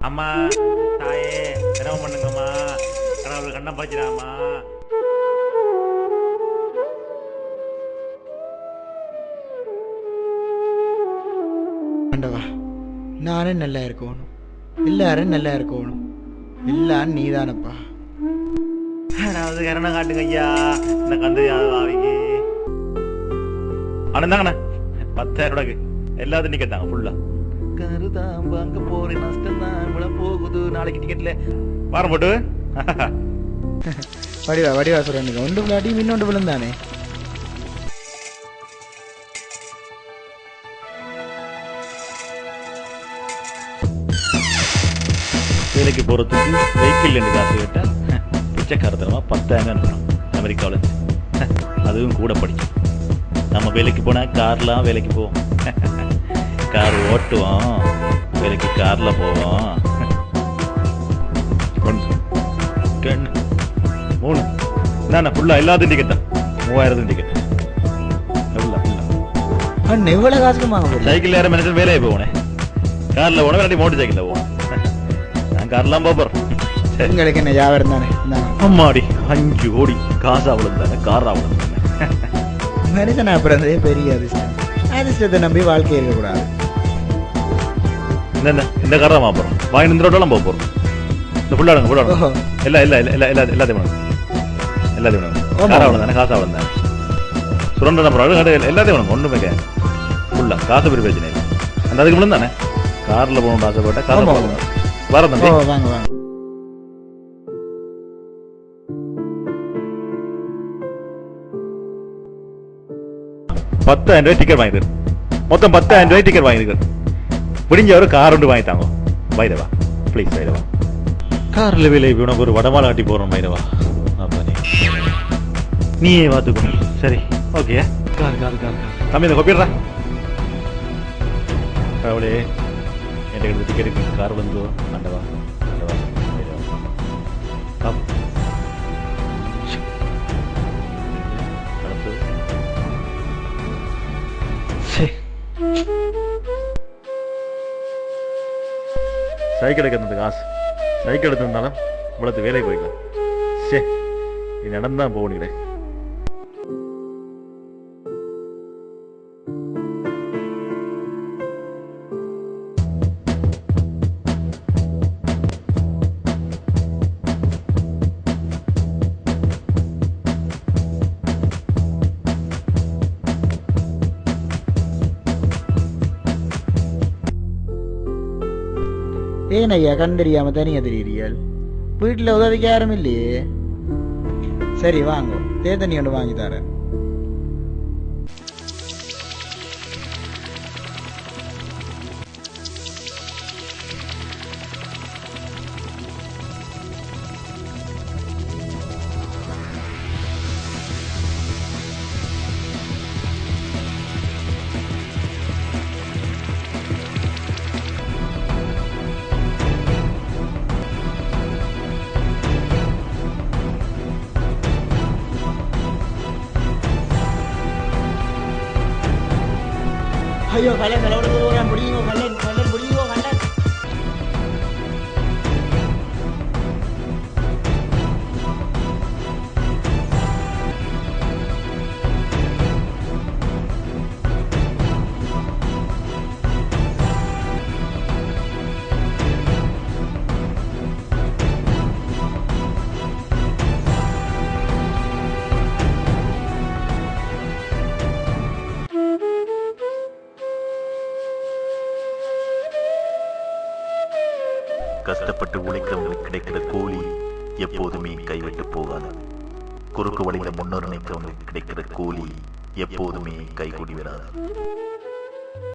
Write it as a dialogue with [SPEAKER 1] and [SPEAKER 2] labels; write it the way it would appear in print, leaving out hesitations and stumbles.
[SPEAKER 1] அம்மா தாயே என்ன பண்ணுங்கம்மா, கடவுள் கண்ணை பாய்ச்சிடாமா.
[SPEAKER 2] ஆண்டவா, நானே நல்லா இருக்கணும், எல்லாரும் நல்லா இருக்கணும், எல்லாம் நீதானப்பா.
[SPEAKER 1] அதாவது கரணை காட்டுங்க ஐயா, இந்த கந்து ஆவிக்கு அண்ணந்தாங்கண்ணா 10,000 எல்லாத்தையும் டிக்கெட் ஃபுல்லா. கருதாம்பு அங்க போறேன், நஷ்டம் தான் போகுது, நாளைக்கு டிக்கெட்ல வாரம் போட்டு
[SPEAKER 2] வடிவா சொல்றேன், ஒன்று விளையாடி இன்னொன்று விழுந்தானே.
[SPEAKER 1] வேலைக்கு போறதுக்கு வெஹிக்கிள் காசு கேட்டா பிச்சைக்காரத்தனமா 10,000 அனுப்பணும் அமெரிக்காவில். அதுவும் கூட படிக்கும். நம்ம வேலைக்கு போனா கார்லாம் வேலைக்கு போவோம், கார் ஓட்டுவோம், வேலைக்கு கார்ல போவோம். 3 என்ன ஃபுல்லா எல்லாத்தையும் டிக்கெட் தான், 3000 டிக்கெட்
[SPEAKER 2] அண்ணன் எவ்வளவு காசுக்கு வாங்க போறீங்க?
[SPEAKER 1] சைக்கிள் ஏற மனுஷன் வேலையை போனேன், கார்ல போனேன், இல்லாட்டி மோட்டர் சைக்கிள்ல போனேன். நான் கார்லாம் போறேன்.
[SPEAKER 2] உங்களுக்கு என்ன வியாபாரம் தானே.
[SPEAKER 1] அம்மாடி 5 கோடி காசா விழுந்தானே, காரா விழுந்தானே.
[SPEAKER 2] மனுஷன் அப்புறம் பெரிய அதிர்ஷ்டம், அதிர்ஷ்டத்தை நம்பி வாழ்க்கை இருக்கக்கூடாது.
[SPEAKER 1] இந்த கார் தான் போறோம், வாங்கி இந்த ரோட்டெல்லாம் போக போறோம். இந்த ஃபுல்லாடுங்க ஃபுல்லாடுங்க, எல்லாத்தையும் காரா விழுந்தானே, காசா விழுந்தானே, சுரண்ட எல்லாத்தையும் வேணும், ஒண்ணுமே ஃபுல்லா காசு பெரிய பிரச்சனை இல்லை. அந்த அதுக்கு முன்னாடி தானே கார்ல போகணும்னு ஆசைப்பட்ட காசு வர தம்பி.
[SPEAKER 2] வாங்க வாங்க.
[SPEAKER 1] 10,000 டிக்கெட் வாங்கிடு, மொத்தம் 10,000 டிக்கெட் வாங்கிருக்கு. முடிஞ்ச ஒரு கார் ஒன்று வாங்கிட்டாங்க. வைரவா ப்ளீஸ், வைரவா கார்ல வேலை உனக்கு ஒரு வடமாலை காட்டி போறோம். வைரவா நீயே பார்த்துக்கணும். சரி ஓகே. கார் கார் கார் தம்பி இந்த கொப்பிடுறா கடவுளே, என்கிட்ட டிக்கெட்டுக்கு கார் வந்து ஆண்டவா ஆண்டவா வைரவா சைக்கிள் எடுக்கிறது காசு, சைக்கிள் எடுத்திருந்தாலும் இவ்வளவு வேலைக்கு போய்க்கலாம். சே நீ நடந்தான் போகணுங்களே.
[SPEAKER 2] ஏன் ஐயா கண் தெரியாம தனியா தெரியுறீர்கள்? வீட்டுல உதவிக்கு யாரும் இல்லையே. சரி வாங்க, தேத்தண்ணி ஒன்று வாங்கி தரேன். ஐயோ கல்லன் தலைவர முடியுங்க, கல்லன் கல்லன் முடியுங்க, கல்லன்.
[SPEAKER 3] கஷ்டப்பட்டு உழைக்கிறவங்களுக்கு கிடைக்கிற கூலி எப்போதுமே கைவிட்டு போகாது. குறுக்கு வழியில முன்னேற நினைக்கிறவங்களுக்கு கிடைக்கிற கூலி எப்போதுமே கைகூடி விடாது.